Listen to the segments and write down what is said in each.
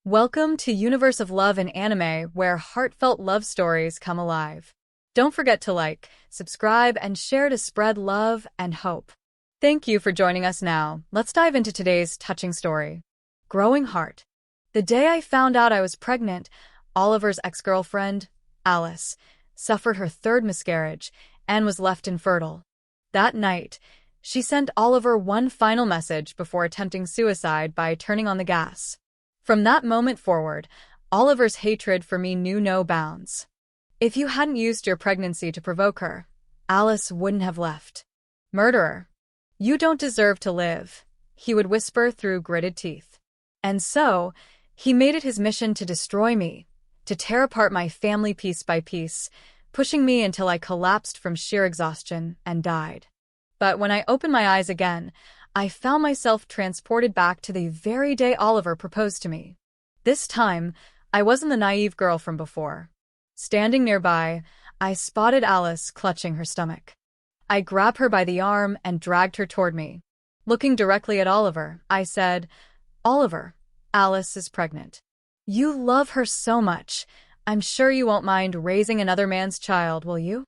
Welcome to Universe of Love and Anime, where heartfelt love stories come alive. Don't forget to like, subscribe, and share to spread love and hope. Thank you for joining us now. Let's dive into today's touching story. Growing Heart. The day I found out I was pregnant, Oliver's ex-girlfriend, Alice, suffered her third miscarriage and was left infertile. That night, she sent Oliver one final message before attempting suicide by turning on the gas. From that moment forward, Oliver's hatred for me knew no bounds. If you hadn't used your pregnancy to provoke her, Alice wouldn't have left. Murderer. You don't deserve to live, he would whisper through gritted teeth. And so, he made it his mission to destroy me, to tear apart my family piece by piece, pushing me until I collapsed from sheer exhaustion and died. But when I opened my eyes again, I found myself transported back to the very day Oliver proposed to me. This time, I wasn't the naive girl from before. Standing nearby, I spotted Alice clutching her stomach. I grabbed her by the arm and dragged her toward me. Looking directly at Oliver, I said, "Oliver, Alice is pregnant. You love her so much. I'm sure you won't mind raising another man's child, will you?"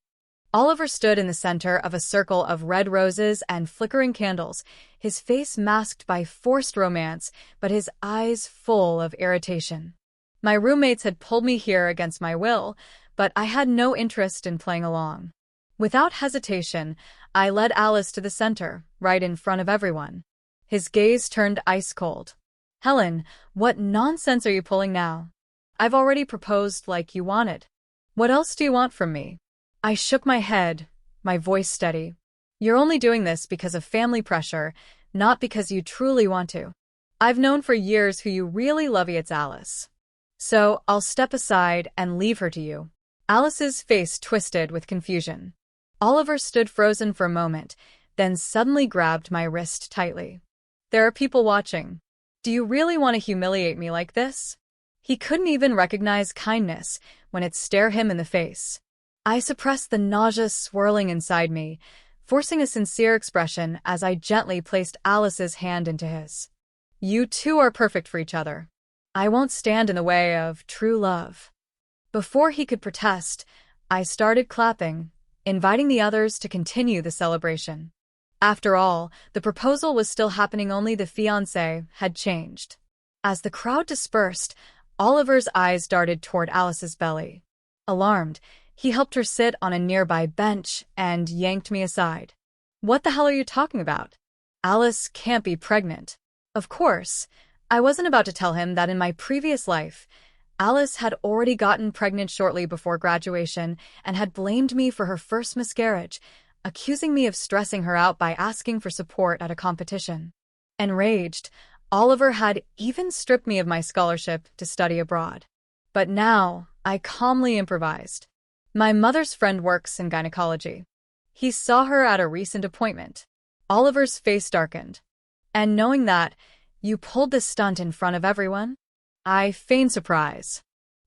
Oliver stood in the center of a circle of red roses and flickering candles, his face masked by forced romance, but his eyes full of irritation. My roommates had pulled me here against my will, but I had no interest in playing along. Without hesitation, I led Alice to the center, right in front of everyone. His gaze turned ice cold. "Helen, what nonsense are you pulling now? I've already proposed like you wanted. What else do you want from me?" I shook my head, my voice steady. "You're only doing this because of family pressure, not because you truly want to. I've known for years who you really love. It's Alice. So I'll step aside and leave her to you." Alice's face twisted with confusion. Oliver stood frozen for a moment, then suddenly grabbed my wrist tightly. "There are people watching. Do you really want to humiliate me like this?" He couldn't even recognize kindness when it stared him in the face. I suppressed the nausea swirling inside me, forcing a sincere expression as I gently placed Alice's hand into his. "You two are perfect for each other. I won't stand in the way of true love." Before he could protest, I started clapping, inviting the others to continue the celebration. After all, the proposal was still happening, only the fiancé had changed. As the crowd dispersed, Oliver's eyes darted toward Alice's belly. Alarmed, he helped her sit on a nearby bench and yanked me aside. "What the hell are you talking about? Alice can't be pregnant." Of course, I wasn't about to tell him that in my previous life, Alice had already gotten pregnant shortly before graduation and had blamed me for her first miscarriage, accusing me of stressing her out by asking for support at a competition. Enraged, Oliver had even stripped me of my scholarship to study abroad. But now, I calmly improvised. "My mother's friend works in gynecology. He saw her at a recent appointment." Oliver's face darkened. "And knowing that, you pulled this stunt in front of everyone?" I feigned surprise.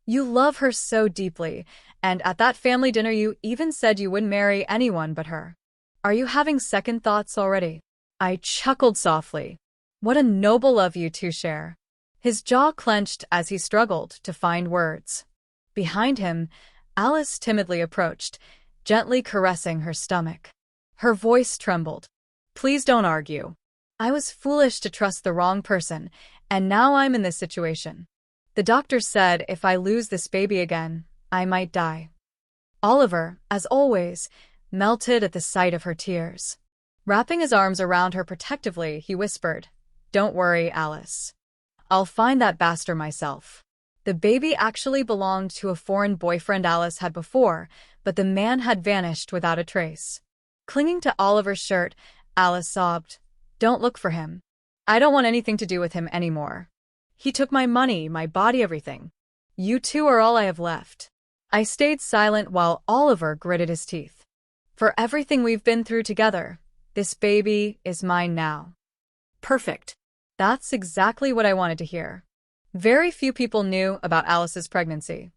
"You love her so deeply, and at that family dinner you even said you wouldn't marry anyone but her. Are you having second thoughts already?" I chuckled softly. "What a noble love you two share." His jaw clenched as he struggled to find words. Behind him, Alice timidly approached, gently caressing her stomach. Her voice trembled. "Please don't argue. I was foolish to trust the wrong person, and now I'm in this situation. The doctor said if I lose this baby again, I might die." Oliver, as always, melted at the sight of her tears. Wrapping his arms around her protectively, he whispered, "Don't worry, Alice. I'll find that bastard myself." The baby actually belonged to a foreign boyfriend Alice had before, but the man had vanished without a trace. Clinging to Oliver's shirt, Alice sobbed, "Don't look for him. I don't want anything to do with him anymore. He took my money, my body, everything. You two are all I have left." I stayed silent while Oliver gritted his teeth. "For everything we've been through together, this baby is mine now." Perfect. That's exactly what I wanted to hear. Very few people knew about Alice's pregnancy.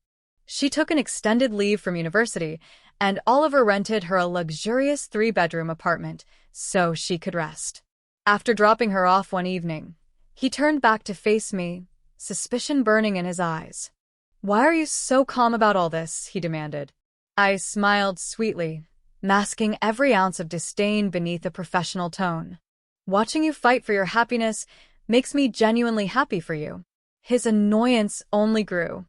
She took an extended leave from university, and Oliver rented her a luxurious 3-bedroom apartment so she could rest. After dropping her off one evening, he turned back to face me, suspicion burning in his eyes. "Why are you so calm about all this?" he demanded. I smiled sweetly, masking every ounce of disdain beneath a professional tone. "Watching you fight for your happiness makes me genuinely happy for you." His annoyance only grew.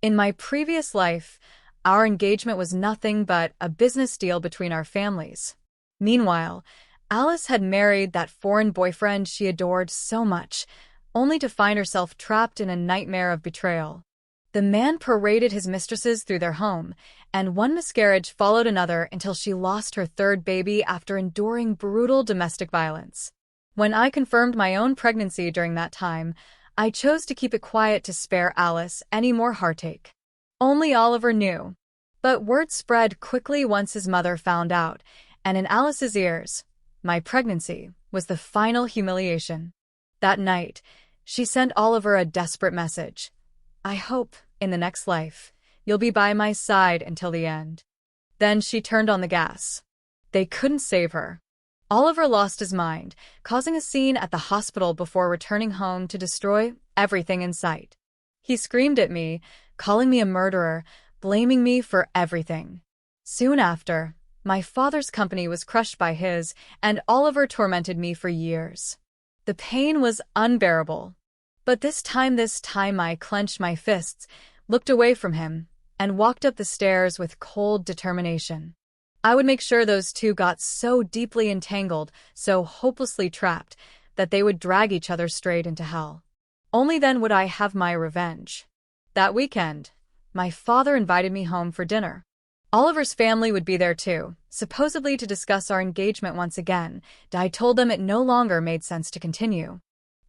In my previous life, our engagement was nothing but a business deal between our families. Meanwhile, Alice had married that foreign boyfriend she adored so much, only to find herself trapped in a nightmare of betrayal. The man paraded his mistresses through their home, and one miscarriage followed another until she lost her third baby after enduring brutal domestic violence. When I confirmed my own pregnancy during that time, I chose to keep it quiet to spare Alice any more heartache. Only Oliver knew. But word spread quickly once his mother found out, and in Alice's ears, my pregnancy was the final humiliation. That night, she sent Oliver a desperate message. "I hope, in the next life, you'll be by my side until the end." Then she turned on the gas. They couldn't save her. Oliver lost his mind, causing a scene at the hospital before returning home to destroy everything in sight. He screamed at me, calling me a murderer, blaming me for everything. Soon after, my father's company was crushed by his, and Oliver tormented me for years. The pain was unbearable. But this time I clenched my fists, looked away from him, and walked up the stairs with cold determination. I would make sure those two got so deeply entangled, so hopelessly trapped, that they would drag each other straight into hell. Only then would I have my revenge. That weekend, my father invited me home for dinner. Oliver's family would be there too, supposedly to discuss our engagement once again. I told them it no longer made sense to continue.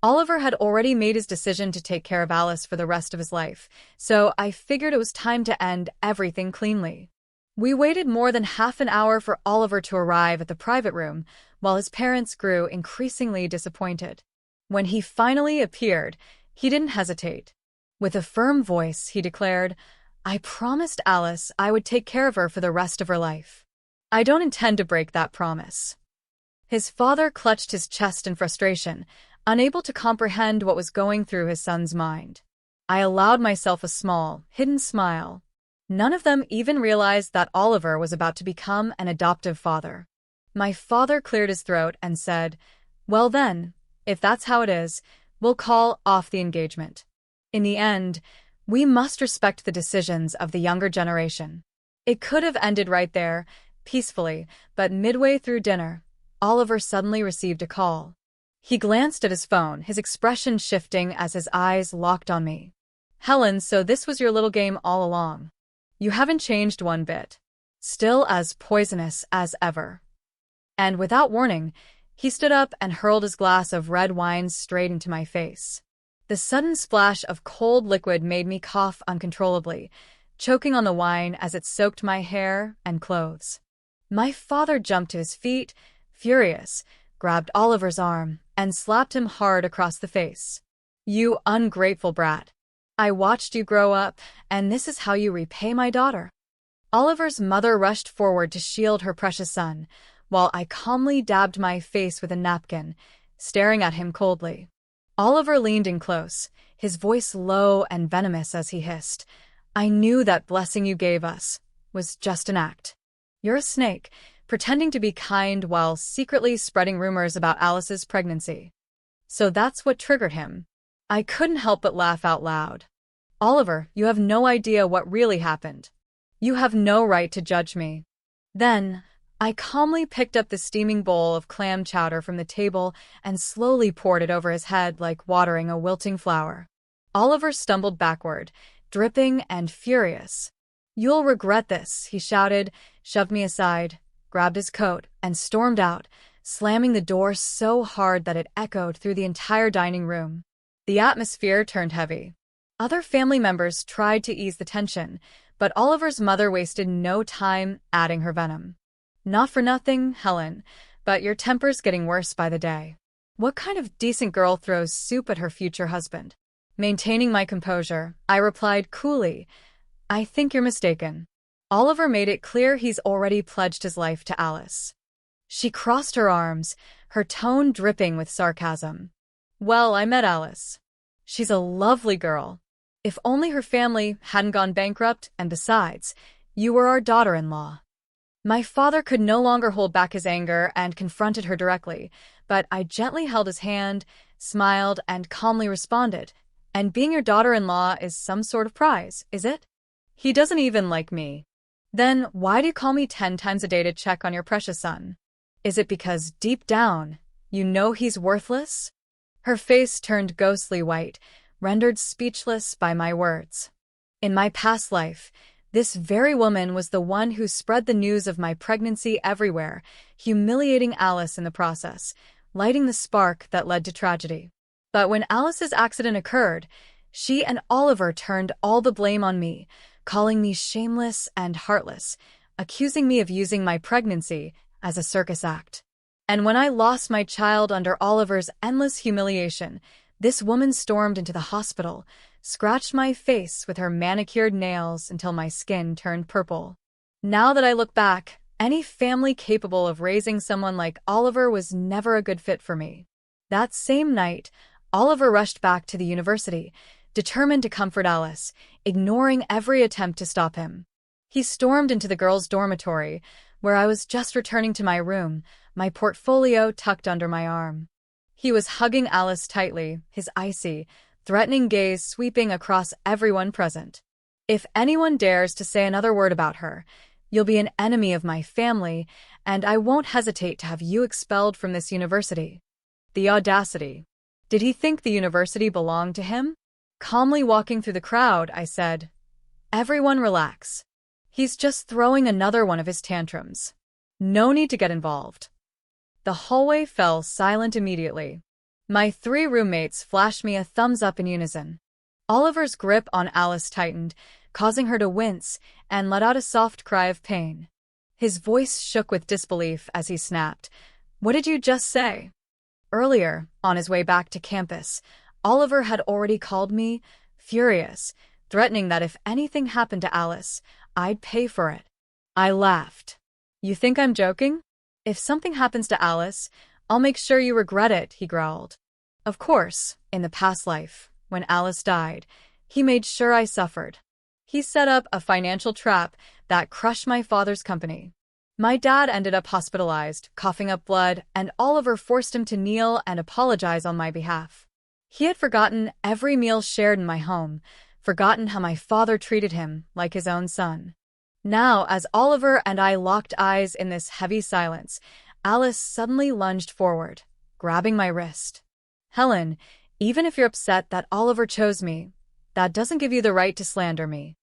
Oliver had already made his decision to take care of Alice for the rest of his life, so I figured it was time to end everything cleanly. We waited more than half an hour for Oliver to arrive at the private room, while his parents grew increasingly disappointed. When he finally appeared, he didn't hesitate. With a firm voice, he declared, "I promised Alice I would take care of her for the rest of her life. I don't intend to break that promise." His father clutched his chest in frustration, unable to comprehend what was going through his son's mind. I allowed myself a small, hidden smile. None of them even realized that Oliver was about to become an adoptive father. My father cleared his throat and said, "Well then, if that's how it is, we'll call off the engagement. In the end, we must respect the decisions of the younger generation." It could have ended right there, peacefully, but midway through dinner, Oliver suddenly received a call. He glanced at his phone, his expression shifting as his eyes locked on me. "Helen, so this was your little game all along. You haven't changed one bit. Still as poisonous as ever." And without warning, he stood up and hurled his glass of red wine straight into my face. The sudden splash of cold liquid made me cough uncontrollably, choking on the wine as it soaked my hair and clothes. My father jumped to his feet, furious, grabbed Oliver's arm, and slapped him hard across the face. "You ungrateful brat. I watched you grow up, and this is how you repay my daughter." Oliver's mother rushed forward to shield her precious son, while I calmly dabbed my face with a napkin, staring at him coldly. Oliver leaned in close, his voice low and venomous as he hissed, "I knew that blessing you gave us was just an act. You're a snake, pretending to be kind while secretly spreading rumors about Alice's pregnancy." So that's what triggered him. I couldn't help but laugh out loud. "Oliver, you have no idea what really happened. You have no right to judge me." Then, I calmly picked up the steaming bowl of clam chowder from the table and slowly poured it over his head like watering a wilting flower. Oliver stumbled backward, dripping and furious. "You'll regret this," he shouted, shoved me aside, grabbed his coat, and stormed out, slamming the door so hard that it echoed through the entire dining room. The atmosphere turned heavy. Other family members tried to ease the tension, but Oliver's mother wasted no time adding her venom. "Not for nothing, Helen, but your temper's getting worse by the day. What kind of decent girl throws soup at her future husband?" Maintaining my composure, I replied coolly, "I think you're mistaken. Oliver made it clear he's already pledged his life to Alice." She crossed her arms, her tone dripping with sarcasm. "Well, I met Alice. She's a lovely girl. If only her family hadn't gone bankrupt, and besides, you were our daughter-in-law." My father could no longer hold back his anger and confronted her directly, but I gently held his hand, smiled, and calmly responded, "And being your daughter-in-law is some sort of prize, is it? He doesn't even like me. Then why do you call me 10 times a day to check on your precious son? Is it because deep down, you know he's worthless?" Her face turned ghostly white, rendered speechless by my words. In my past life, this very woman was the one who spread the news of my pregnancy everywhere, humiliating Alice in the process, lighting the spark that led to tragedy. But when Alice's accident occurred, she and Oliver turned all the blame on me, calling me shameless and heartless, accusing me of using my pregnancy as a circus act. And when I lost my child under Oliver's endless humiliation, this woman stormed into the hospital, scratched my face with her manicured nails until my skin turned purple. Now that I look back, any family capable of raising someone like Oliver was never a good fit for me. That same night, Oliver rushed back to the university, determined to comfort Alice, ignoring every attempt to stop him. He stormed into the girls' dormitory, where I was just returning to my room, my portfolio tucked under my arm. He was hugging Alice tightly, his icy, threatening gaze sweeping across everyone present. "If anyone dares to say another word about her, you'll be an enemy of my family, and I won't hesitate to have you expelled from this university." The audacity. Did he think the university belonged to him? Calmly walking through the crowd, I said, "Everyone relax. He's just throwing another one of his tantrums. No need to get involved." The hallway fell silent immediately. My 3 roommates flashed me a thumbs up in unison. Oliver's grip on Alice tightened, causing her to wince and let out a soft cry of pain. His voice shook with disbelief as he snapped, "What did you just say?" Earlier, on his way back to campus, Oliver had already called me, furious, threatening that if anything happened to Alice, I'd pay for it. I laughed. "You think I'm joking? If something happens to Alice, I'll make sure you regret it," he growled. Of course, in the past life, when Alice died, he made sure I suffered. He set up a financial trap that crushed my father's company. My dad ended up hospitalized, coughing up blood, and Oliver forced him to kneel and apologize on my behalf. He had forgotten every meal shared in my home, forgotten how my father treated him like his own son. Now, as Oliver and I locked eyes in this heavy silence, Alice suddenly lunged forward, grabbing my wrist. "Helen, even if you're upset that Oliver chose me, that doesn't give you the right to slander me."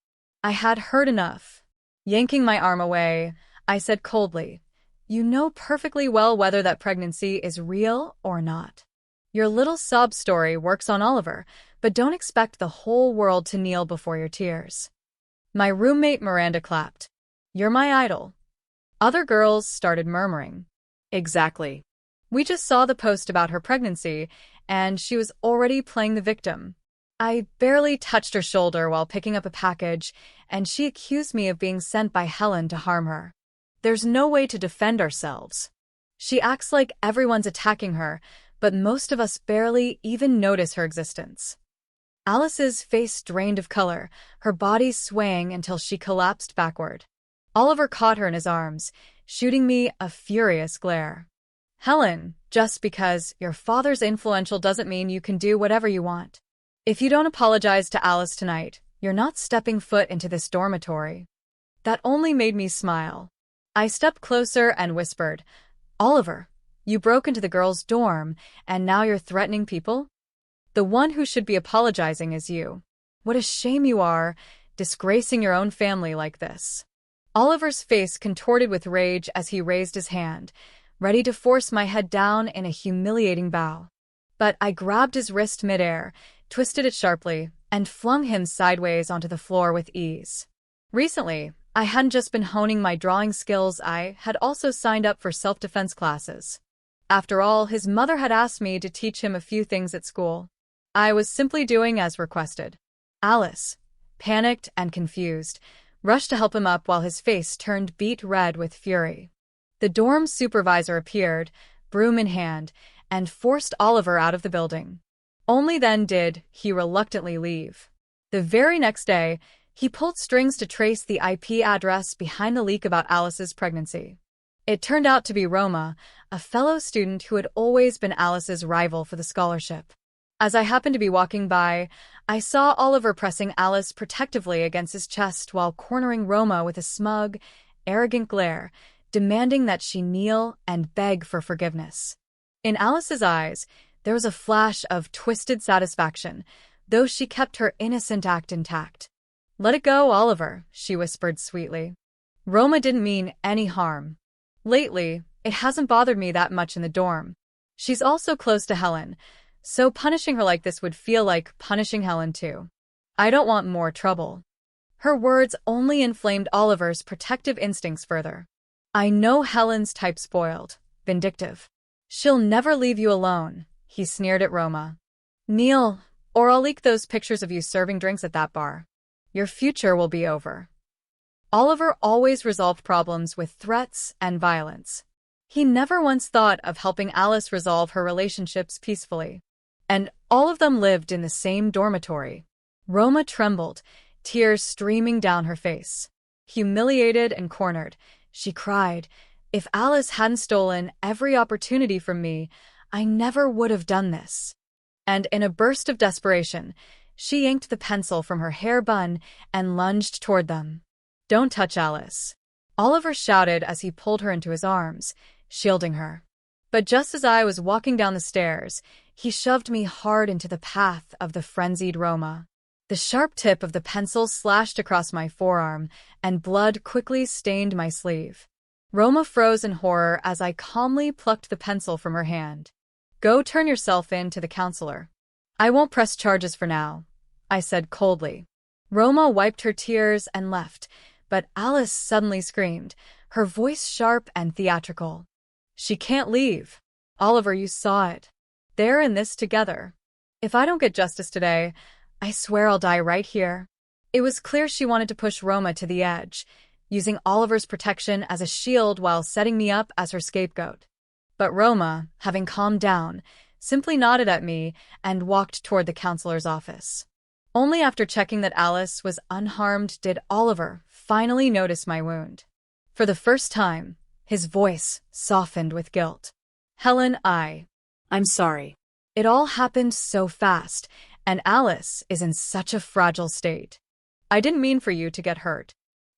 I had heard enough. Yanking my arm away, I said coldly, "You know perfectly well whether that pregnancy is real or not. Your little sob story works on Oliver, but don't expect the whole world to kneel before your tears." My roommate Miranda clapped. "You're my idol." Other girls started murmuring. "Exactly. We just saw the post about her pregnancy, and she was already playing the victim." I barely touched her shoulder while picking up a package, and she accused me of being sent by Helen to harm her. There's no way to defend ourselves. She acts like everyone's attacking her, but most of us barely even notice her existence. Alice's face drained of color, her body swaying until she collapsed backward. Oliver caught her in his arms, shooting me a furious glare. "Helen, just because your father's influential doesn't mean you can do whatever you want. If you don't apologize to Alice tonight, you're not stepping foot into this dormitory." That only made me smile. I stepped closer and whispered, "Oliver, you broke into the girls' dorm, and now you're threatening people? The one who should be apologizing is you. What a shame you are, disgracing your own family like this." Oliver's face contorted with rage as he raised his hand, ready to force my head down in a humiliating bow. But I grabbed his wrist midair, twisted it sharply, and flung him sideways onto the floor with ease. Recently, I hadn't just been honing my drawing skills, I had also signed up for self-defense classes. After all, his mother had asked me to teach him a few things at school. I was simply doing as requested. Alice, panicked and confused, rushed to help him up while his face turned beet red with fury. The dorm supervisor appeared, broom in hand, and forced Oliver out of the building. Only then did he reluctantly leave. The very next day, he pulled strings to trace the IP address behind the leak about Alice's pregnancy. It turned out to be Roma, a fellow student who had always been Alice's rival for the scholarship. As I happened to be walking by, I saw Oliver pressing Alice protectively against his chest while cornering Roma with a smug, arrogant glare, demanding that she kneel and beg for forgiveness. In Alice's eyes, there was a flash of twisted satisfaction, though she kept her innocent act intact. "Let it go, Oliver," she whispered sweetly. "Roma didn't mean any harm. Lately, it hasn't bothered me that much in the dorm. She's also close to Helen, so punishing her like this would feel like punishing Helen too. I don't want more trouble." Her words only inflamed Oliver's protective instincts further. "I know Helen's type spoiled, vindictive. She'll never leave you alone," he sneered at Roma. "Kneel, or I'll leak those pictures of you serving drinks at that bar. Your future will be over." Oliver always resolved problems with threats and violence. He never once thought of helping Alice resolve her relationships peacefully. And all of them lived in the same dormitory. Roma trembled, tears streaming down her face. Humiliated and cornered, she cried, "If Alice hadn't stolen every opportunity from me, I never would have done this." And in a burst of desperation, she yanked the pencil from her hair bun and lunged toward them. "Don't touch Alice," Oliver shouted as he pulled her into his arms, shielding her. But just as I was walking down the stairs, he shoved me hard into the path of the frenzied Roma. The sharp tip of the pencil slashed across my forearm, and blood quickly stained my sleeve. Roma froze in horror as I calmly plucked the pencil from her hand. "Go turn yourself in to the counselor. I won't press charges for now," I said coldly. Roma wiped her tears and left, but Alice suddenly screamed, her voice sharp and theatrical. "She can't leave. Oliver, you saw it. They're in this together. If I don't get justice today, I swear I'll die right here." It was clear she wanted to push Roma to the edge, using Oliver's protection as a shield while setting me up as her scapegoat. But Roma, having calmed down, simply nodded at me and walked toward the counselor's office. Only after checking that Alice was unharmed did Oliver finally notice my wound. For the first time, his voice softened with guilt. "Helen, I'm sorry. It all happened so fast, and Alice is in such a fragile state. I didn't mean for you to get hurt."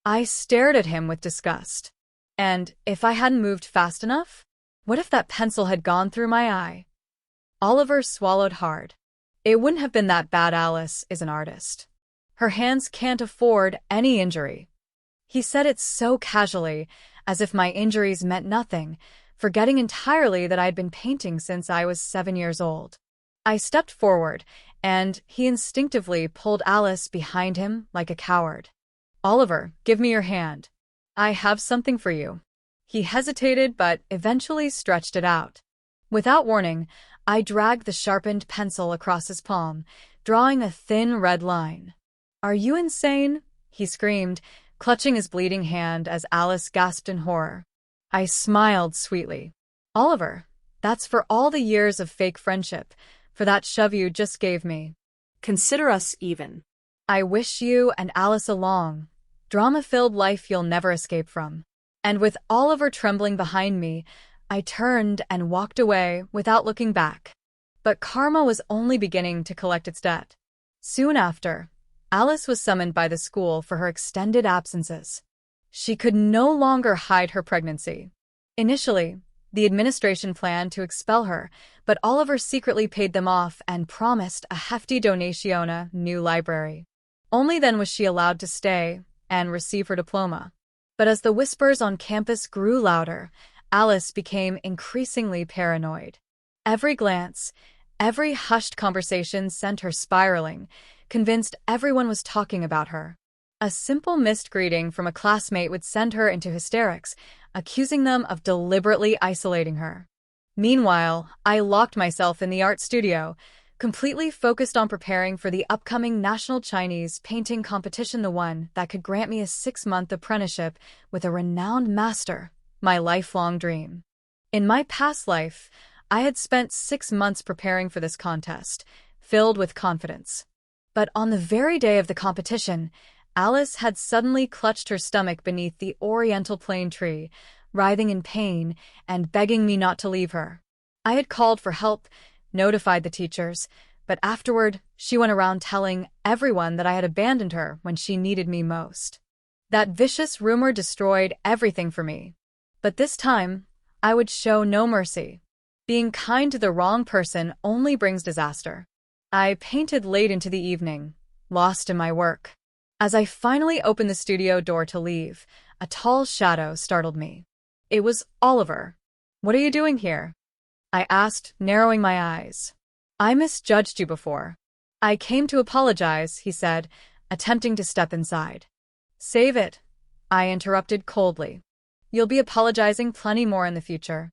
I stared at him with disgust. And if I hadn't moved fast enough? What if that pencil had gone through my eye? Oliver swallowed hard. "It wouldn't have been that bad. Alice is an artist. Her hands can't afford any injury." He said it so casually, as if my injuries meant nothing, forgetting entirely that I'd been painting since I was 7 years old. I stepped forward, and he instinctively pulled Alice behind him like a coward. "Oliver, give me your hand. I have something for you." He hesitated but eventually stretched it out. Without warning, I dragged the sharpened pencil across his palm, drawing a thin red line. "Are you insane?" he screamed, clutching his bleeding hand as Alice gasped in horror. I smiled sweetly. "Oliver, that's for all the years of fake friendship, for that shove you just gave me. Consider us even. I wish you and Alice a long, drama-filled life you'll never escape from." And with Oliver trembling behind me, I turned and walked away without looking back. But karma was only beginning to collect its debt. Soon after, Alice was summoned by the school for her extended absences. She could no longer hide her pregnancy. Initially, the administration planned to expel her, but Oliver secretly paid them off and promised a hefty donation, new library. Only then was she allowed to stay and receive her diploma. But as the whispers on campus grew louder, Alice became increasingly paranoid. Every glance, every hushed conversation sent her spiraling, convinced everyone was talking about her. A simple missed greeting from a classmate would send her into hysterics, accusing them of deliberately isolating her. Meanwhile, I locked myself in the art studio, completely focused on preparing for the upcoming National Chinese Painting Competition, the one that could grant me a 6-month apprenticeship with a renowned master, my lifelong dream. In my past life, I had spent 6 months preparing for this contest, filled with confidence. But on the very day of the competition, Alice had suddenly clutched her stomach beneath the oriental plane tree, writhing in pain and begging me not to leave her. I had called for help, notified the teachers, but afterward, she went around telling everyone that I had abandoned her when she needed me most. That vicious rumor destroyed everything for me. But this time, I would show no mercy. Being kind to the wrong person only brings disaster. I painted late into the evening, lost in my work. As I finally opened the studio door to leave, a tall shadow startled me. It was Oliver. "What are you doing here?" I asked, narrowing my eyes. "I misjudged you before." "I came to apologize," he said, attempting to step inside. "Save it," I interrupted coldly. "You'll be apologizing plenty more in the future."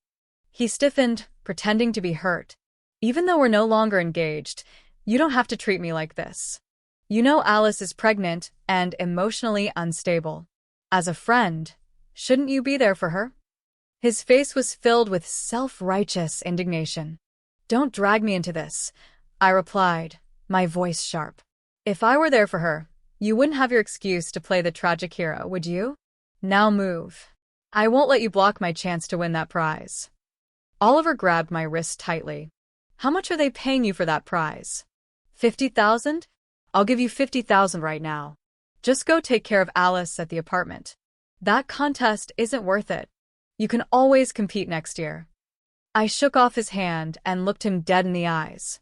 He stiffened, pretending to be hurt. "Even though we're no longer engaged, you don't have to treat me like this. You know Alice is pregnant and emotionally unstable. As a friend, shouldn't you be there for her?" His face was filled with self-righteous indignation. "Don't drag me into this," I replied, my voice sharp. "If I were there for her, you wouldn't have your excuse to play the tragic hero, would you? Now move. I won't let you block my chance to win that prize." Oliver grabbed my wrist tightly. "How much are they paying you for that prize? 50,000? I'll give you 50,000 right now. Just go take care of Alice at the apartment. That contest isn't worth it. You can always compete next year." I shook off his hand and looked him dead in the eyes.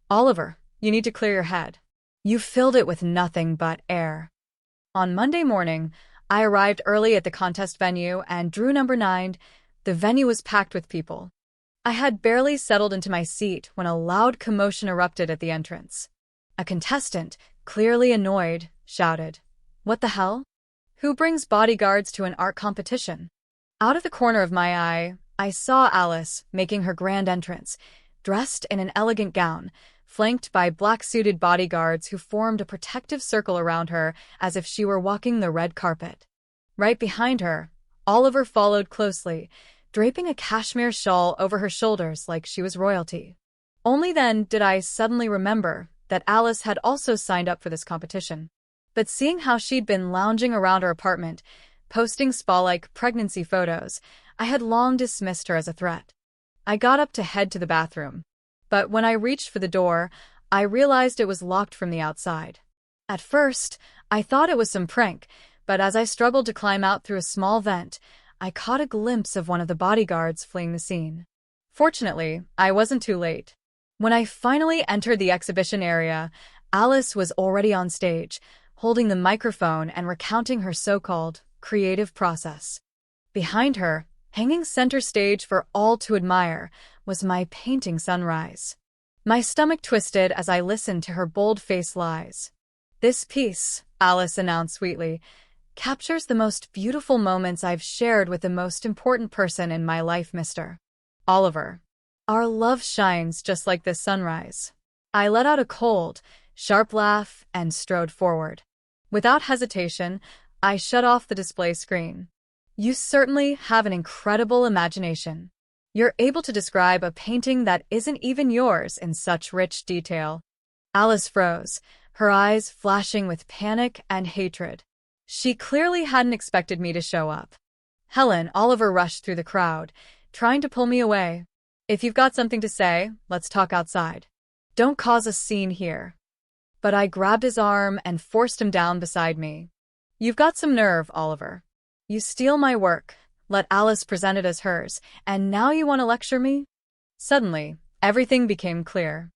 "Oliver, you need to clear your head. You filled it with nothing but air." On Monday morning, I arrived early at the contest venue and drew number 9. The venue was packed with people. I had barely settled into my seat when a loud commotion erupted at the entrance. A contestant, clearly annoyed, shouted, "What the hell? Who brings bodyguards to an art competition?" Out of the corner of my eye, I saw Alice making her grand entrance, dressed in an elegant gown, flanked by black-suited bodyguards who formed a protective circle around her as if she were walking the red carpet. Right behind her, Oliver followed closely, draping a cashmere shawl over her shoulders like she was royalty. Only then did I suddenly remember that Alice had also signed up for this competition. But seeing how she'd been lounging around her apartment, posting spa-like pregnancy photos, I had long dismissed her as a threat. I got up to head to the bathroom. But when I reached for the door, I realized it was locked from the outside. At first, I thought it was some prank, but as I struggled to climb out through a small vent, I caught a glimpse of one of the bodyguards fleeing the scene. Fortunately, I wasn't too late. When I finally entered the exhibition area, Alice was already on stage, holding the microphone and recounting her so-called creative process. Behind her, hanging center stage for all to admire, was my painting sunrise. My stomach twisted as I listened to her bold-faced lies. "This piece," Alice announced sweetly, "captures the most beautiful moments I've shared with the most important person in my life, Mr. Oliver. Our love shines just like this sunrise." I let out a cold, sharp laugh and strode forward. Without hesitation, I shut off the display screen. "You certainly have an incredible imagination. You're able to describe a painting that isn't even yours in such rich detail." Alice froze, her eyes flashing with panic and hatred. She clearly hadn't expected me to show up. "Helen," Oliver rushed through the crowd, trying to pull me away. "If you've got something to say, let's talk outside. Don't cause a scene here." But I grabbed his arm and forced him down beside me. "You've got some nerve, Oliver. You steal my work, let Alice present it as hers, and now you want to lecture me?" Suddenly, everything became clear.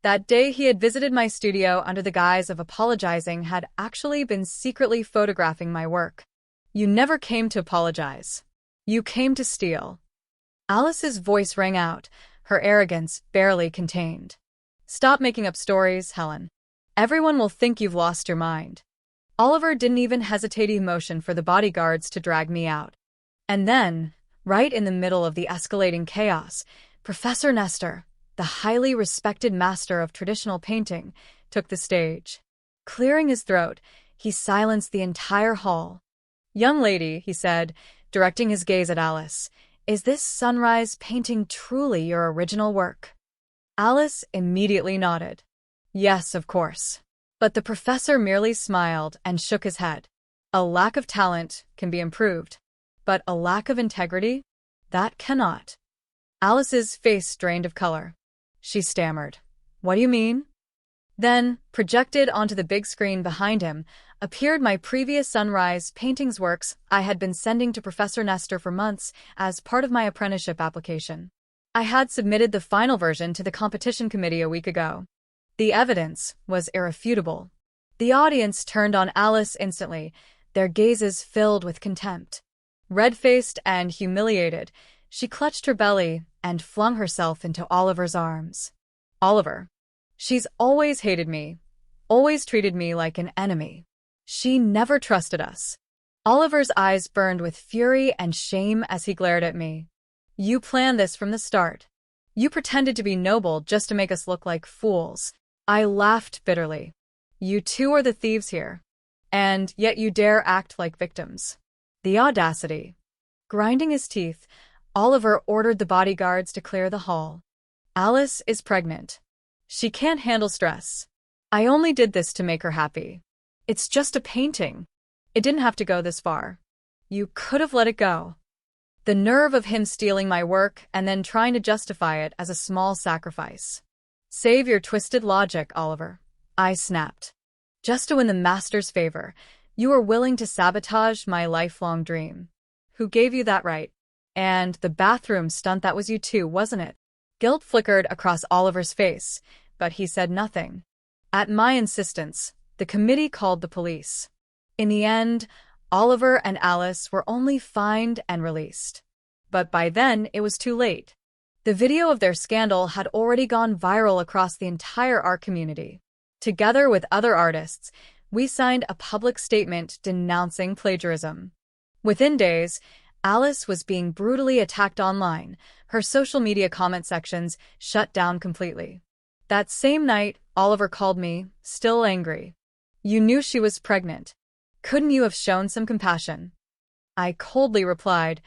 That day he had visited my studio under the guise of apologizing had actually been secretly photographing my work. "You never came to apologize. You came to steal." Alice's voice rang out, her arrogance barely contained. "Stop making up stories, Helen. Everyone will think you've lost your mind." Oliver didn't even hesitate to motion for the bodyguards to drag me out. And then, right in the middle of the escalating chaos, Professor Nestor, the highly respected master of traditional painting, took the stage. Clearing his throat, he silenced the entire hall. "Young lady," he said, directing his gaze at Alice, "is this sunrise painting truly your original work?" Alice immediately nodded. Yes, of course. But the professor merely smiled and shook his head. A lack of talent can be improved, but a lack of integrity? That cannot. Alice's face drained of color. She stammered. What do you mean? Then, projected onto the big screen behind him, appeared my previous sunrise paintings works I had been sending to Professor Nestor for months as part of my apprenticeship application. I had submitted the final version to the competition committee a week ago. The evidence was irrefutable. The audience turned on Alice instantly, their gazes filled with contempt. Red-faced and humiliated, she clutched her belly and flung herself into Oliver's arms. Oliver. She's always hated me, always treated me like an enemy. She never trusted us. Oliver's eyes burned with fury and shame as he glared at me. You planned this from the start. You pretended to be noble just to make us look like fools. I laughed bitterly. You two are the thieves here. And yet you dare act like victims. The audacity. Grinding his teeth, Oliver ordered the bodyguards to clear the hall. Alice is pregnant. She can't handle stress. I only did this to make her happy. It's just a painting. It didn't have to go this far. You could have let it go. The nerve of him stealing my work and then trying to justify it as a small sacrifice. Save your twisted logic, Oliver. I snapped. Just to win the master's favor, you were willing to sabotage my lifelong dream. Who gave you that right? And the bathroom stunt, that was you too, wasn't it? Guilt flickered across Oliver's face, but he said nothing. At my insistence, the committee called the police. In the end, Oliver and Alice were only fined and released. But by then, it was too late. The video of their scandal had already gone viral across the entire art community. Together with other artists, we signed a public statement denouncing plagiarism. Within days, Alice was being brutally attacked online, her social media comment sections shut down completely. That same night, Oliver called me, still angry. You knew she was pregnant. Couldn't you have shown some compassion? I coldly replied,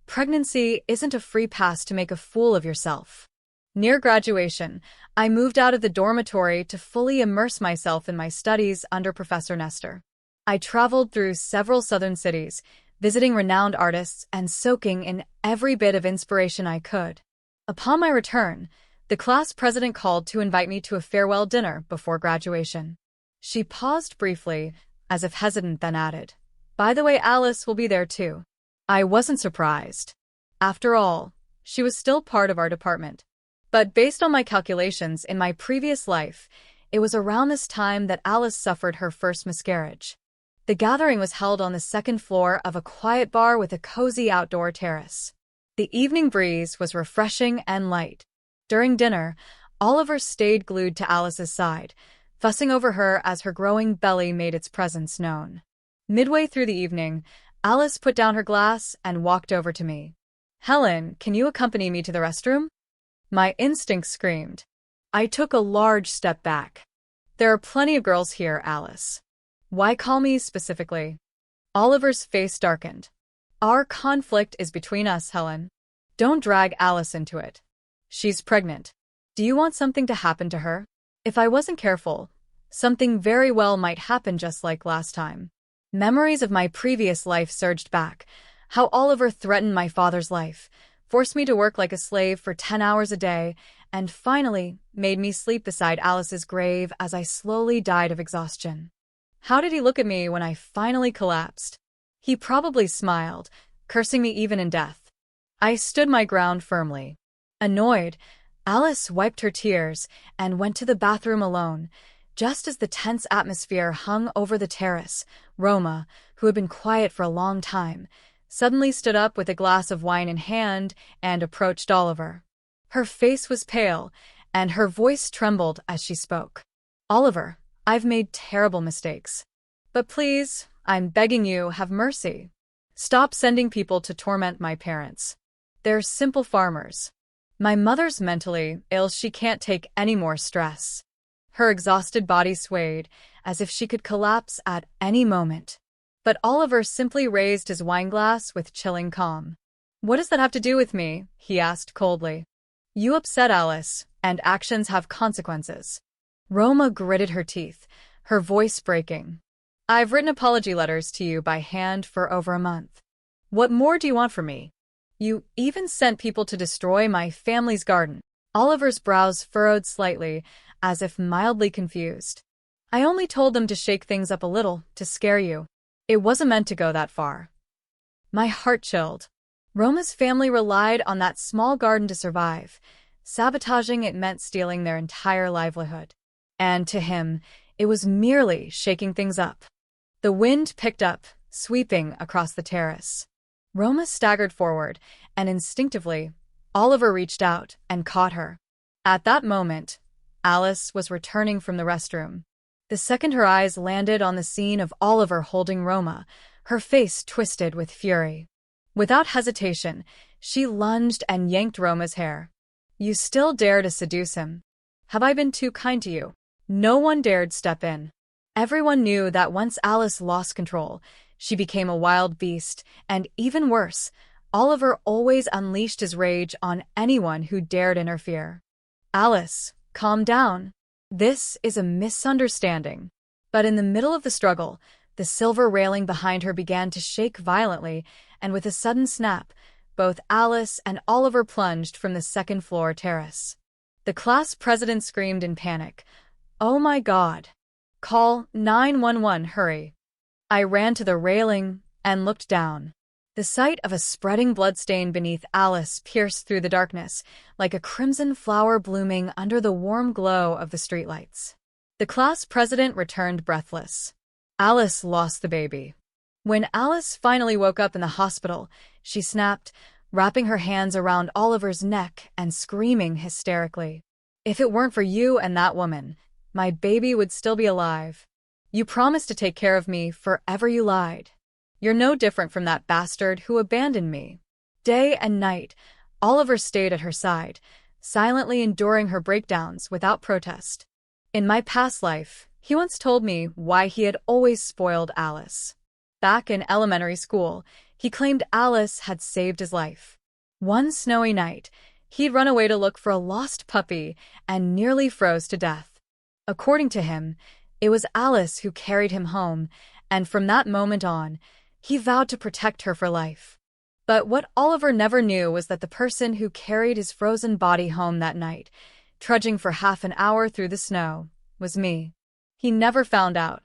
pregnancy isn't a free pass to make a fool of yourself. Near graduation, I moved out of the dormitory to fully immerse myself in my studies under Professor Nestor. I traveled through several southern cities, visiting renowned artists and soaking in every bit of inspiration I could. Upon my return, the class president called to invite me to a farewell dinner before graduation. She paused briefly, as if hesitant, then added, by the way, Alice will be there too. I wasn't surprised. After all, she was still part of our department. But based on my calculations in my previous life, it was around this time that Alice suffered her first miscarriage. The gathering was held on the second floor of a quiet bar with a cozy outdoor terrace. The evening breeze was refreshing and light. During dinner, Oliver stayed glued to Alice's side, fussing over her as her growing belly made its presence known. Midway through the evening, Alice put down her glass and walked over to me. Helen, can you accompany me to the restroom? My instinct screamed. I took a large step back. There are plenty of girls here, Alice. Why call me specifically? Oliver's face darkened. Our conflict is between us, Helen. Don't drag Alice into it. She's pregnant. Do you want something to happen to her? If I wasn't careful, something very well might happen just like last time. Memories of my previous life surged back. How Oliver threatened my father's life, forced me to work like a slave for 10 hours a day, and finally made me sleep beside Alice's grave as I slowly died of exhaustion. How did he look at me when I finally collapsed? He probably smiled, cursing me even in death. I stood my ground firmly. Annoyed, Alice wiped her tears and went to the bathroom alone. Just as the tense atmosphere hung over the terrace, Roma, who had been quiet for a long time, suddenly stood up with a glass of wine in hand and approached Oliver. Her face was pale, and her voice trembled as she spoke. Oliver, I've made terrible mistakes. But please, I'm begging you, have mercy. Stop sending people to torment my parents. They're simple farmers. My mother's mentally ill, she can't take any more stress. Her exhausted body swayed, as if she could collapse at any moment. But Oliver simply raised his wineglass with chilling calm. What does that have to do with me? He asked coldly. You upset Alice, and actions have consequences. Roma gritted her teeth, her voice breaking. I've written apology letters to you by hand for over a month. What more do you want from me? You even sent people to destroy my family's garden. Oliver's brows furrowed slightly, as if mildly confused. I only told them to shake things up a little, to scare you. It wasn't meant to go that far. My heart chilled. Roma's family relied on that small garden to survive. Sabotaging it meant stealing their entire livelihood. And to him, it was merely shaking things up. The wind picked up, sweeping across the terrace. Roma staggered forward, and instinctively, Oliver reached out and caught her. At that moment, Alice was returning from the restroom. The second her eyes landed on the scene of Oliver holding Roma, her face twisted with fury. Without hesitation, she lunged and yanked Roma's hair. You still dare to seduce him? Have I been too kind to you? No one dared step in. Everyone knew that once Alice lost control, she became a wild beast, and even worse, Oliver always unleashed his rage on anyone who dared interfere. Alice, calm down. This is a misunderstanding. But in the middle of the struggle, the silver railing behind her began to shake violently, and with a sudden snap, both Alice and Oliver plunged from the second-floor terrace. The class president screamed in panic, "Oh my God! Call 911, hurry!" I ran to the railing and looked down. The sight of a spreading bloodstain beneath Alice pierced through the darkness, like a crimson flower blooming under the warm glow of the streetlights. The class president returned breathless. Alice lost the baby. When Alice finally woke up in the hospital, she snapped, wrapping her hands around Oliver's neck and screaming hysterically. If it weren't for you and that woman, my baby would still be alive. You promised to take care of me forever, you lied. You're no different from that bastard who abandoned me. Day and night, Oliver stayed at her side, silently enduring her breakdowns without protest. In my past life, he once told me why he had always spoiled Alice. Back in elementary school, he claimed Alice had saved his life. One snowy night, he'd run away to look for a lost puppy and nearly froze to death. According to him, it was Alice who carried him home, and from that moment on, he vowed to protect her for life. But what Oliver never knew was that the person who carried his frozen body home that night, trudging for half an hour through the snow, was me. He never found out.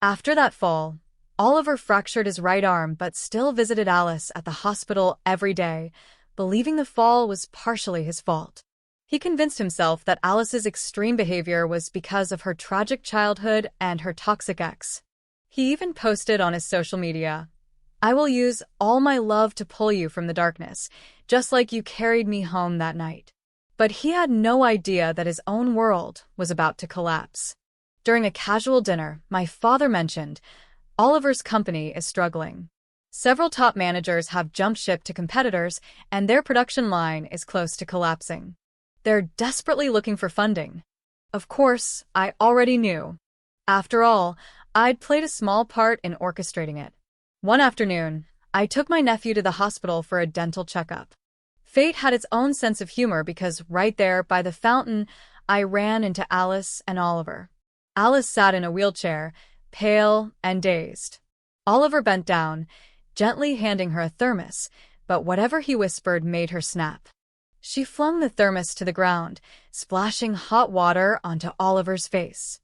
After that fall, Oliver fractured his right arm but still visited Alice at the hospital every day, believing the fall was partially his fault. He convinced himself that Alice's extreme behavior was because of her tragic childhood and her toxic ex. He even posted on his social media, "I will use all my love to pull you from the darkness, just like you carried me home that night." But he had no idea that his own world was about to collapse. During a casual dinner, my father mentioned, Oliver's company is struggling. Several top managers have jumped ship to competitors, and their production line is close to collapsing. They're desperately looking for funding. Of course, I already knew. After all, I'd played a small part in orchestrating it. One afternoon, I took my nephew to the hospital for a dental checkup. Fate had its own sense of humor because right there by the fountain, I ran into Alice and Oliver. Alice sat in a wheelchair, pale and dazed. Oliver bent down, gently handing her a thermos, but whatever he whispered made her snap. She flung the thermos to the ground, splashing hot water onto Oliver's face.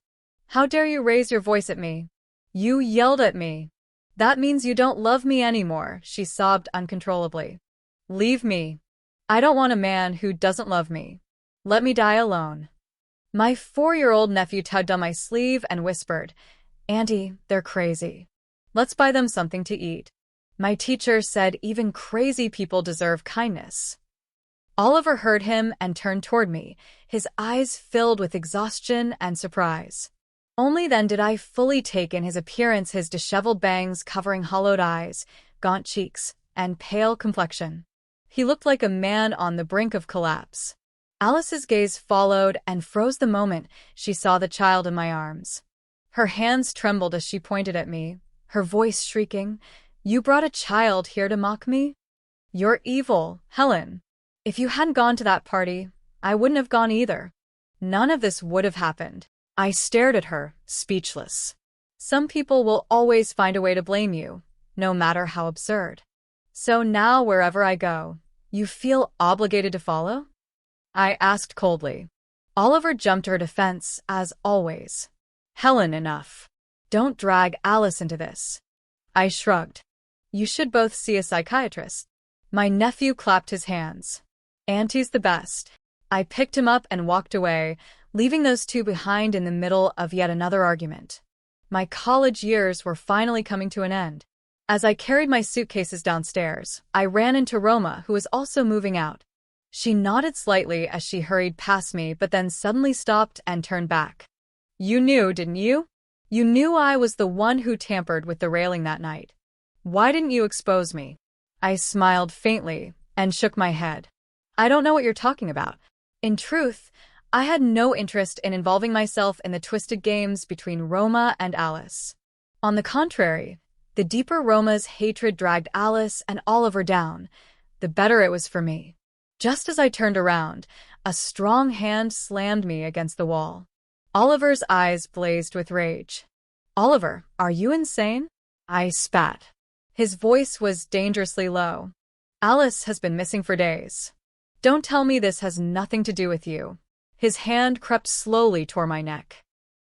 "How dare you raise your voice at me? You yelled at me. That means you don't love me anymore," she sobbed uncontrollably. "Leave me. I don't want a man who doesn't love me. Let me die alone." My 4-year-old nephew tugged on my sleeve and whispered, "Auntie, they're crazy. Let's buy them something to eat. My teacher said even crazy people deserve kindness." Oliver heard him and turned toward me, his eyes filled with exhaustion and surprise. Only then did I fully take in his appearance, his disheveled bangs covering hollowed eyes, gaunt cheeks, and pale complexion. He looked like a man on the brink of collapse. Alice's gaze followed and froze the moment she saw the child in my arms. Her hands trembled as she pointed at me, her voice shrieking, "You brought a child here to mock me? You're evil, Helen. If you hadn't gone to that party, I wouldn't have gone either. None of this would have happened." I stared at her, speechless. Some people will always find a way to blame you, no matter how absurd. So now wherever I go, you feel obligated to follow? I asked coldly. Oliver jumped to her defense, as always. Helen, enough. Don't drag Alice into this. I shrugged. You should both see a psychiatrist. My nephew clapped his hands. Auntie's the best. I picked him up and walked away, leaving those two behind in the middle of yet another argument. My college years were finally coming to an end. As I carried my suitcases downstairs, I ran into Roma, who was also moving out. She nodded slightly as she hurried past me, but then suddenly stopped and turned back. You knew, didn't you? You knew I was the one who tampered with the railing that night. Why didn't you expose me? I smiled faintly and shook my head. I don't know what you're talking about. In truth, I had no interest in involving myself in the twisted games between Roma and Alice. On the contrary, the deeper Roma's hatred dragged Alice and Oliver down, the better it was for me. Just as I turned around, a strong hand slammed me against the wall. Oliver's eyes blazed with rage. Oliver, are you insane? I spat. His voice was dangerously low. Alice has been missing for days. Don't tell me this has nothing to do with you. His hand crept slowly toward my neck.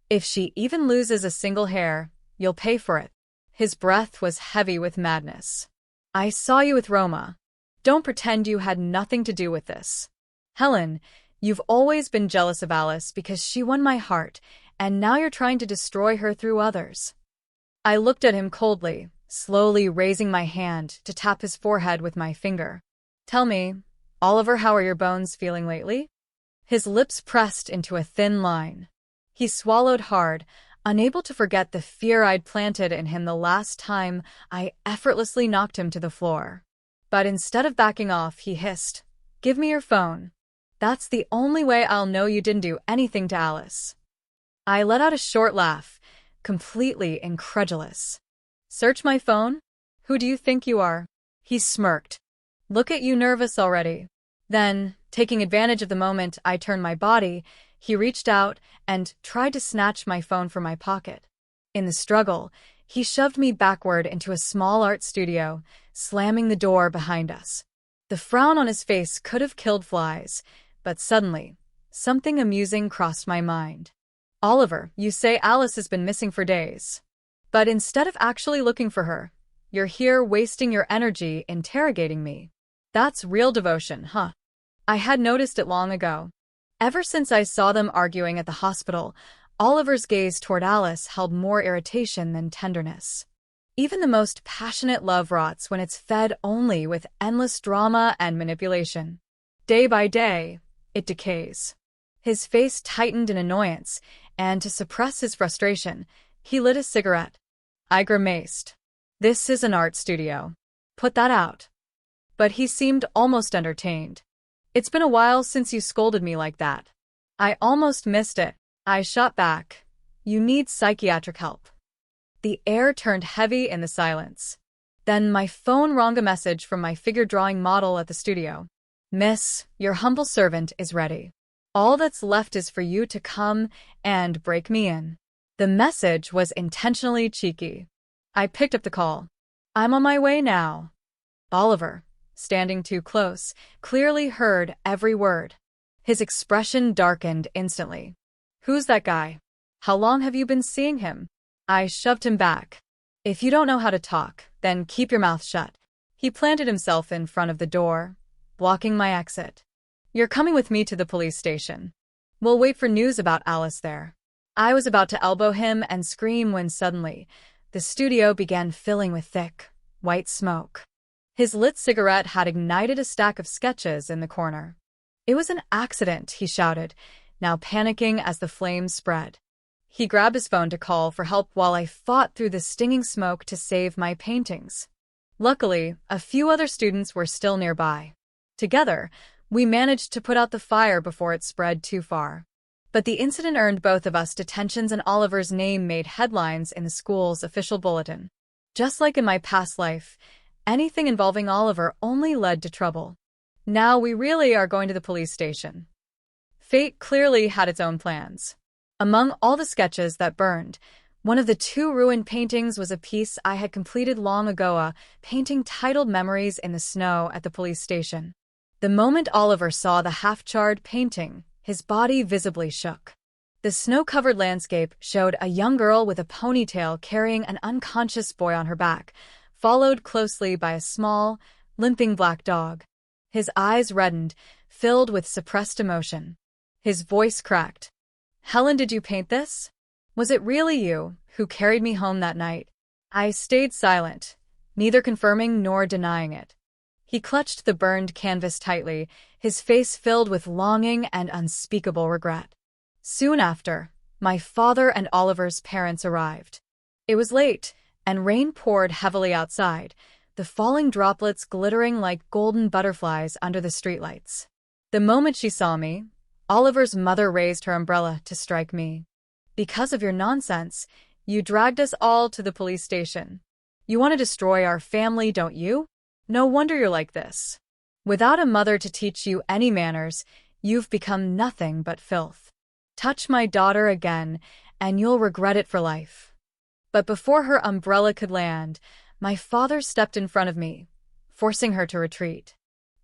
If she even loses a single hair, you'll pay for it. His breath was heavy with madness. I saw you with Roma. Don't pretend you had nothing to do with this. Helen, you've always been jealous of Alice because she won my heart, and now you're trying to destroy her through others. I looked at him coldly, slowly raising my hand to tap his forehead with my finger. Tell me, Oliver, how are your bones feeling lately? His lips pressed into a thin line. He swallowed hard, unable to forget the fear I'd planted in him the last time I effortlessly knocked him to the floor. But instead of backing off, he hissed, "Give me your phone. That's the only way I'll know you didn't do anything to Alice." I let out a short laugh, completely incredulous. Search my phone? Who do you think you are? He smirked. Look at you, nervous already. Then, taking advantage of the moment I turned my body, he reached out and tried to snatch my phone from my pocket. In the struggle, he shoved me backward into a small art studio, slamming the door behind us. The frown on his face could have killed flies, but suddenly, something amusing crossed my mind. Oliver, you say Alice has been missing for days. But instead of actually looking for her, you're here wasting your energy interrogating me. That's real devotion, huh? I had noticed it long ago. Ever since I saw them arguing at the hospital, Oliver's gaze toward Alice held more irritation than tenderness. Even the most passionate love rots when it's fed only with endless drama and manipulation. Day by day, it decays. His face tightened in annoyance, and to suppress his frustration, he lit a cigarette. I grimaced. This is an art studio. Put that out. But he seemed almost entertained. It's been a while since you scolded me like that. I almost missed it. I shot back. You need psychiatric help. The air turned heavy in the silence. Then my phone rang a message from my figure-drawing model at the studio. Miss, your humble servant is ready. All that's left is for you to come and break me in. The message was intentionally cheeky. I picked up the call. I'm on my way now. Oliver, standing too close, clearly heard every word. His expression darkened instantly. Who's that guy? How long have you been seeing him? I shoved him back. If you don't know how to talk, then keep your mouth shut. He planted himself in front of the door, blocking my exit. You're coming with me to the police station. We'll wait for news about Alice there. I was about to elbow him and scream when suddenly, the studio began filling with thick, white smoke. His lit cigarette had ignited a stack of sketches in the corner. It was an accident, he shouted, now panicking as the flames spread. He grabbed his phone to call for help while I fought through the stinging smoke to save my paintings. Luckily, a few other students were still nearby. Together, we managed to put out the fire before it spread too far. But the incident earned both of us detentions, and Oliver's name made headlines in the school's official bulletin. Just like in my past life, anything involving Oliver only led to trouble. Now we really are going to the police station. Fate clearly had its own plans. Among all the sketches that burned, one of the two ruined paintings was a piece I had completed long ago, a painting titled Memories in the Snow at the police station. The moment Oliver saw the half-charred painting, his body visibly shook. The snow-covered landscape showed a young girl with a ponytail carrying an unconscious boy on her back, followed closely by a small, limping black dog. His eyes reddened, filled with suppressed emotion. His voice cracked. "Helen, did you paint this? Was it really you who carried me home that night?" I stayed silent, neither confirming nor denying it. He clutched the burned canvas tightly, his face filled with longing and unspeakable regret. Soon after, my father and Oliver's parents arrived. It was late, and rain poured heavily outside, the falling droplets glittering like golden butterflies under the streetlights. The moment she saw me, Oliver's mother raised her umbrella to strike me. "Because of your nonsense, you dragged us all to the police station. You want to destroy our family, don't you? No wonder you're like this. Without a mother to teach you any manners, you've become nothing but filth. Touch my daughter again, and you'll regret it for life." But before her umbrella could land, my father stepped in front of me, forcing her to retreat.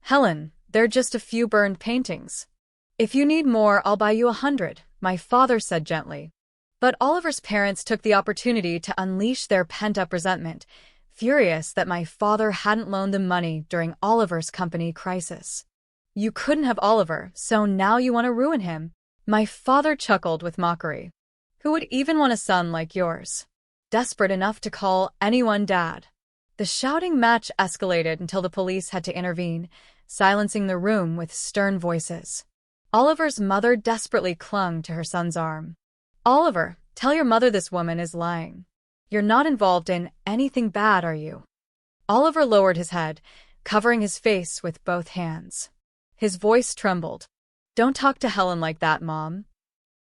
"Helen, they're just a few burned paintings. If you need more, I'll buy you 100, my father said gently. But Oliver's parents took the opportunity to unleash their pent-up resentment, furious that my father hadn't loaned them money during Oliver's company crisis. "You couldn't have Oliver, so now you want to ruin him?" My father chuckled with mockery. "Who would even want a son like yours? Desperate enough to call anyone dad?" The shouting match escalated until the police had to intervene, silencing the room with stern voices. Oliver's mother desperately clung to her son's arm. "Oliver, tell your mother this woman is lying. You're not involved in anything bad, are you?" Oliver lowered his head, covering his face with both hands. His voice trembled. "Don't talk to Helen like that, Mom."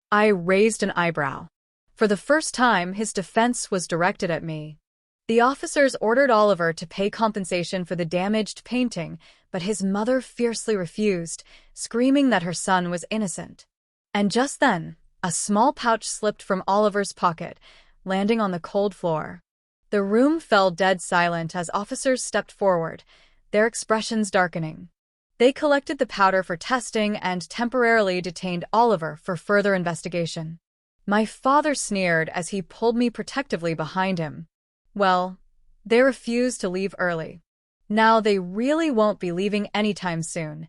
I raised an eyebrow. For the first time, his defense was directed at me. The officers ordered Oliver to pay compensation for the damaged painting, but his mother fiercely refused, screaming that her son was innocent. And just then, a small pouch slipped from Oliver's pocket, landing on the cold floor. The room fell dead silent as officers stepped forward, their expressions darkening. They collected the powder for testing and temporarily detained Oliver for further investigation. My father sneered as he pulled me protectively behind him. Well, they refused to leave early. Now they really won't be leaving anytime soon.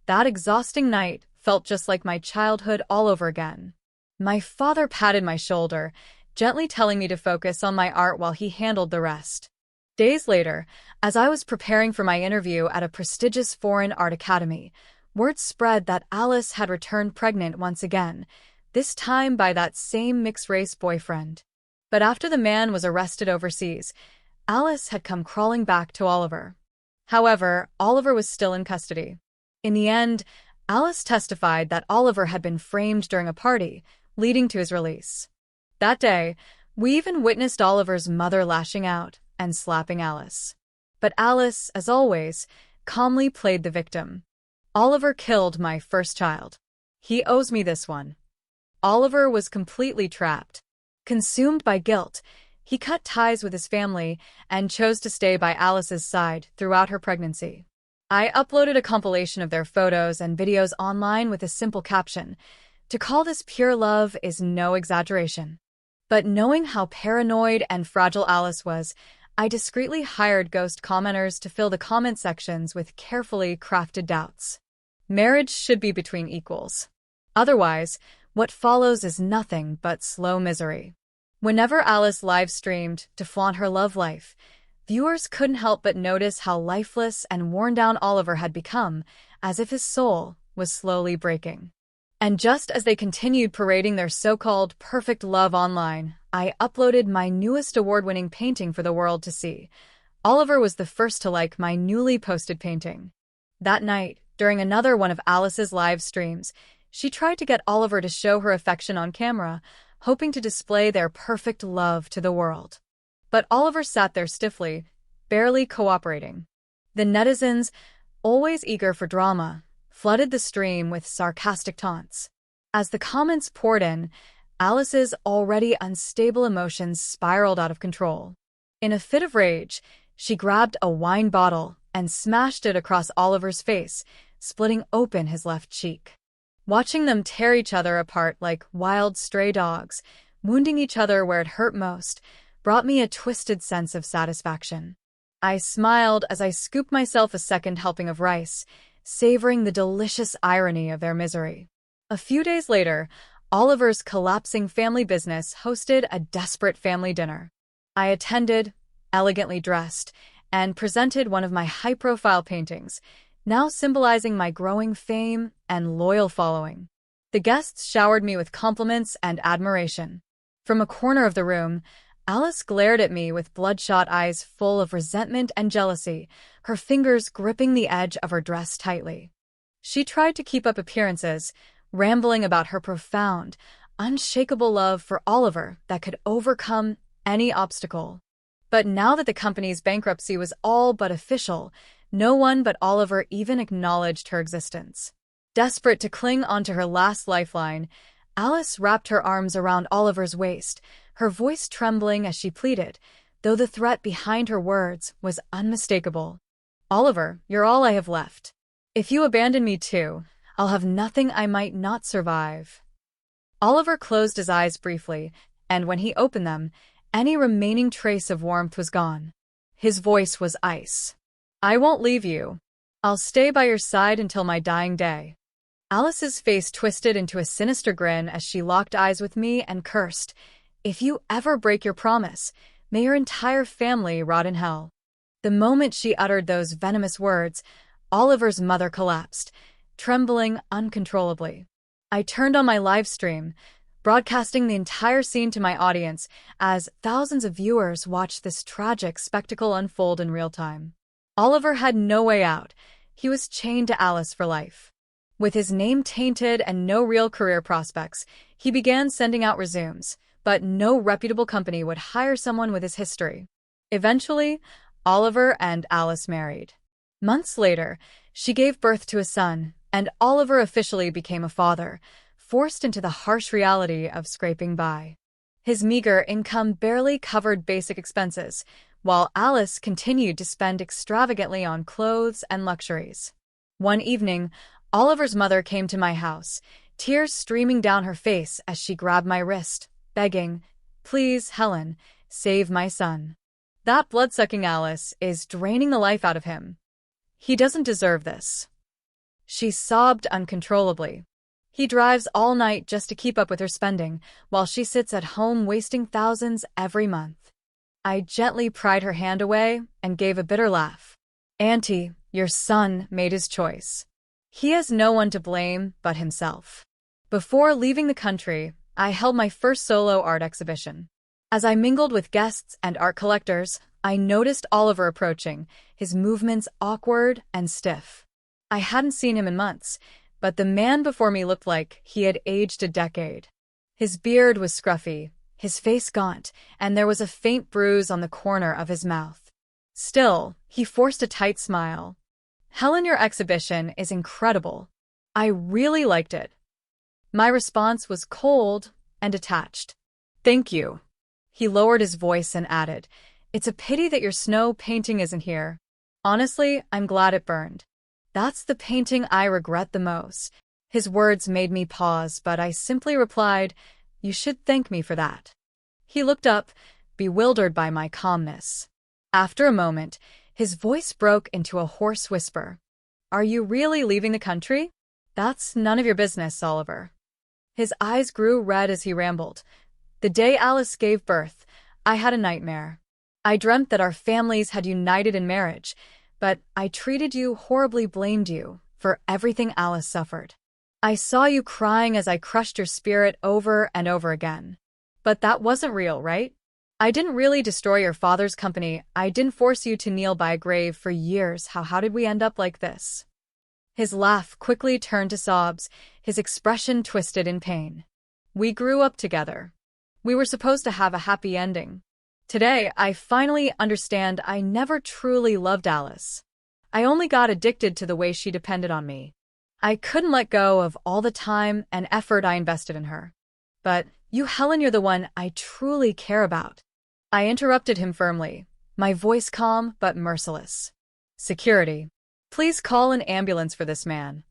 That exhausting night felt just like my childhood all over again. My father patted my shoulder, gently telling me to focus on my art while he handled the rest. Days later, as I was preparing for my interview at a prestigious foreign art academy, word spread that Alice had returned pregnant once again, this time by that same mixed-race boyfriend. But after the man was arrested overseas, Alice had come crawling back to Oliver. However, Oliver was still in custody. In the end, Alice testified that Oliver had been framed during a party, leading to his release. That day, we even witnessed Oliver's mother lashing out and slapping Alice. But Alice, as always, calmly played the victim. "Oliver killed my first child. He owes me this one." Oliver was completely trapped. Consumed by guilt, he cut ties with his family and chose to stay by Alice's side throughout her pregnancy. I uploaded a compilation of their photos and videos online with a simple caption: "To call this pure love is no exaggeration." But knowing how paranoid and fragile Alice was, I discreetly hired ghost commenters to fill the comment sections with carefully crafted doubts. Marriage should be between equals. Otherwise, what follows is nothing but slow misery. Whenever Alice live-streamed to flaunt her love life, viewers couldn't help but notice how lifeless and worn-down Oliver had become, as if his soul was slowly breaking. And just as they continued parading their so-called perfect love online, I uploaded my newest award-winning painting for the world to see. Oliver was the first to like my newly posted painting. That night, during another one of Alice's live streams, she tried to get Oliver to show her affection on camera, hoping to display their perfect love to the world. But Oliver sat there stiffly, barely cooperating. The netizens, always eager for drama, flooded the stream with sarcastic taunts. As the comments poured in, Alice's already unstable emotions spiraled out of control. In a fit of rage, she grabbed a wine bottle and smashed it across Oliver's face, splitting open his left cheek. Watching them tear each other apart like wild stray dogs, wounding each other where it hurt most, brought me a twisted sense of satisfaction. I smiled as I scooped myself a second helping of rice, savoring the delicious irony of their misery. A few days later, Oliver's collapsing family business hosted a desperate family dinner. I attended, elegantly dressed, and presented one of my high-profile paintings, now symbolizing my growing fame and loyal following. The guests showered me with compliments and admiration. From a corner of the room, Alice glared at me with bloodshot eyes full of resentment and jealousy, her fingers gripping the edge of her dress tightly. She tried to keep up appearances, rambling about her profound, unshakable love for Oliver that could overcome any obstacle. But now that the company's bankruptcy was all but official, no one but Oliver even acknowledged her existence. Desperate to cling onto her last lifeline, Alice wrapped her arms around Oliver's waist, her voice trembling as she pleaded, though the threat behind her words was unmistakable. "Oliver, you're all I have left. If you abandon me too, I'll have nothing I might not survive." Oliver closed his eyes briefly, and when he opened them, any remaining trace of warmth was gone. His voice was ice. "I won't leave you. I'll stay by your side until my dying day." Alice's face twisted into a sinister grin as she locked eyes with me and cursed, "If you ever break your promise, may your entire family rot in hell." The moment she uttered those venomous words, Oliver's mother collapsed, trembling uncontrollably. I turned on my live stream, broadcasting the entire scene to my audience as thousands of viewers watched this tragic spectacle unfold in real time. Oliver had no way out. He was chained to Alice for life. With his name tainted and no real career prospects, he began sending out resumes, but no reputable company would hire someone with his history. Eventually, Oliver and Alice married. Months later, she gave birth to a son, and Oliver officially became a father, forced into the harsh reality of scraping by. His meager income barely covered basic expenses, while Alice continued to spend extravagantly on clothes and luxuries. One evening, Oliver's mother came to my house, tears streaming down her face as she grabbed my wrist, begging, "Please, Helen, save my son. That blood-sucking Alice is draining the life out of him. He doesn't deserve this." She sobbed uncontrollably. "He drives all night just to keep up with her spending, while she sits at home wasting thousands every month." I gently pried her hand away and gave a bitter laugh. "Auntie, your son made his choice. He has no one to blame but himself." Before leaving the country, I held my first solo art exhibition. As I mingled with guests and art collectors, I noticed Oliver approaching, his movements awkward and stiff. I hadn't seen him in months, but the man before me looked like he had aged a decade. His beard was scruffy, his face gaunt, and there was a faint bruise on the corner of his mouth. Still, he forced a tight smile. "Helen, your exhibition is incredible. I really liked it." My response was cold and detached. "Thank you." He lowered his voice and added, "It's a pity that your snow painting isn't here. Honestly, I'm glad it burned. That's the painting I regret the most." His words made me pause, but I simply replied, "You should thank me for that." He looked up, bewildered by my calmness. After a moment, his voice broke into a hoarse whisper. "Are you really leaving the country? That's none of your business, Oliver." His eyes grew red as he rambled. "The day Alice gave birth, I had a nightmare. I dreamt that our families had united in marriage, but I treated you, horribly blamed you, for everything Alice suffered. I saw you crying as I crushed your spirit over and over again. But that wasn't real, right? I didn't really destroy your father's company. I didn't force you to kneel by a grave for years. How did we end up like this?" His laugh quickly turned to sobs, his expression twisted in pain. "We grew up together. We were supposed to have a happy ending. Today, I finally understand I never truly loved Alice. I only got addicted to the way she depended on me. I couldn't let go of all the time and effort I invested in her. But You, Helen, you're the one I truly care about. I interrupted him firmly, my voice calm but merciless. Security. Please call an ambulance for this man.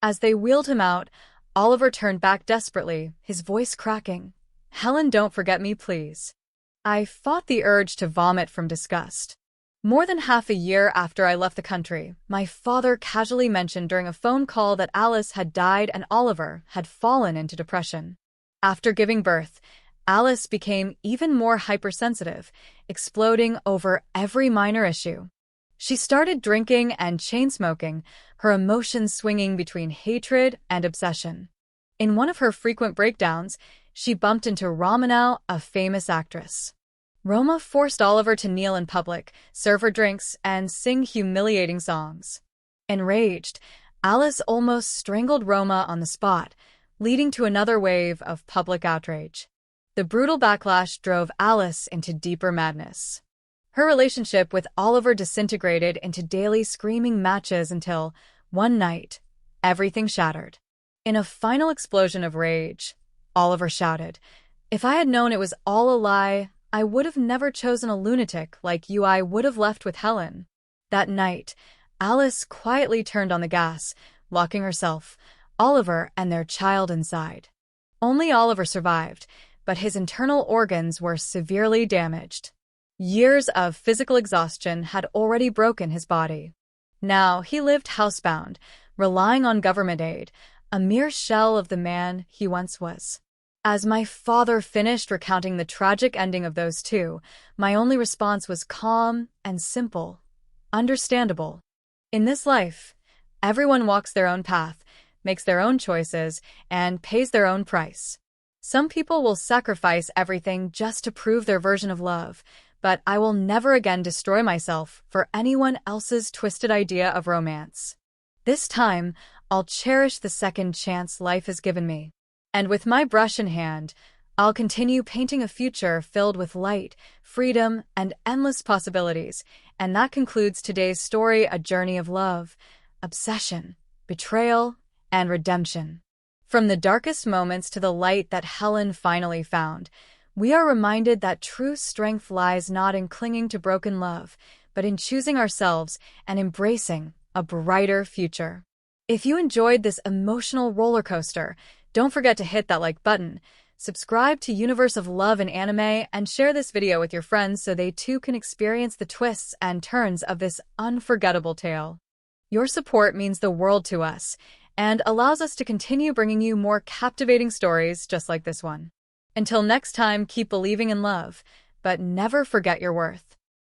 As they wheeled him out, Oliver turned back desperately, his voice cracking. Helen, don't forget me, please. I fought the urge to vomit from disgust. More than half a year after I left the country, my father casually mentioned during a phone call that Alice had died and Oliver had fallen into depression. After giving birth, Alice became even more hypersensitive, exploding over every minor issue. She started drinking and chain-smoking, her emotions swinging between hatred and obsession. In one of her frequent breakdowns, she bumped into Romanow, a famous actress. Roma forced Oliver to kneel in public, serve her drinks, and sing humiliating songs. Enraged, Alice almost strangled Roma on the spot, leading to another wave of public outrage. The brutal backlash drove Alice into deeper madness. Her relationship with Oliver disintegrated into daily screaming matches until, one night, everything shattered. In a final explosion of rage, Oliver shouted, "If I had known it was all a lie, I would have never chosen a lunatic like you. I would have left with Helen." That night, Alice quietly turned on the gas, locking herself, Oliver, and their child inside. Only Oliver survived, but his internal organs were severely damaged. Years of physical exhaustion had already broken his body. Now he lived housebound, relying on government aid, a mere shell of the man he once was. As my father finished recounting the tragic ending of those two, my only response was calm and simple, understandable. In this life, everyone walks their own path, makes their own choices, and pays their own price. Some people will sacrifice everything just to prove their version of love, but I will never again destroy myself for anyone else's twisted idea of romance. This time, I'll cherish the second chance life has given me. And with my brush in hand, I'll continue painting a future filled with light, freedom, and endless possibilities. And that concludes today's story, a journey of love, obsession, betrayal, and redemption. From the darkest moments to the light that Helen finally found, we are reminded that true strength lies not in clinging to broken love, but in choosing ourselves and embracing a brighter future. If you enjoyed this emotional roller coaster, don't forget to hit that like button, subscribe to Universe of Love and Anime, and share this video with your friends so they too can experience the twists and turns of this unforgettable tale. Your support means the world to us and allows us to continue bringing you more captivating stories just like this one. Until next time, keep believing in love, but never forget your worth.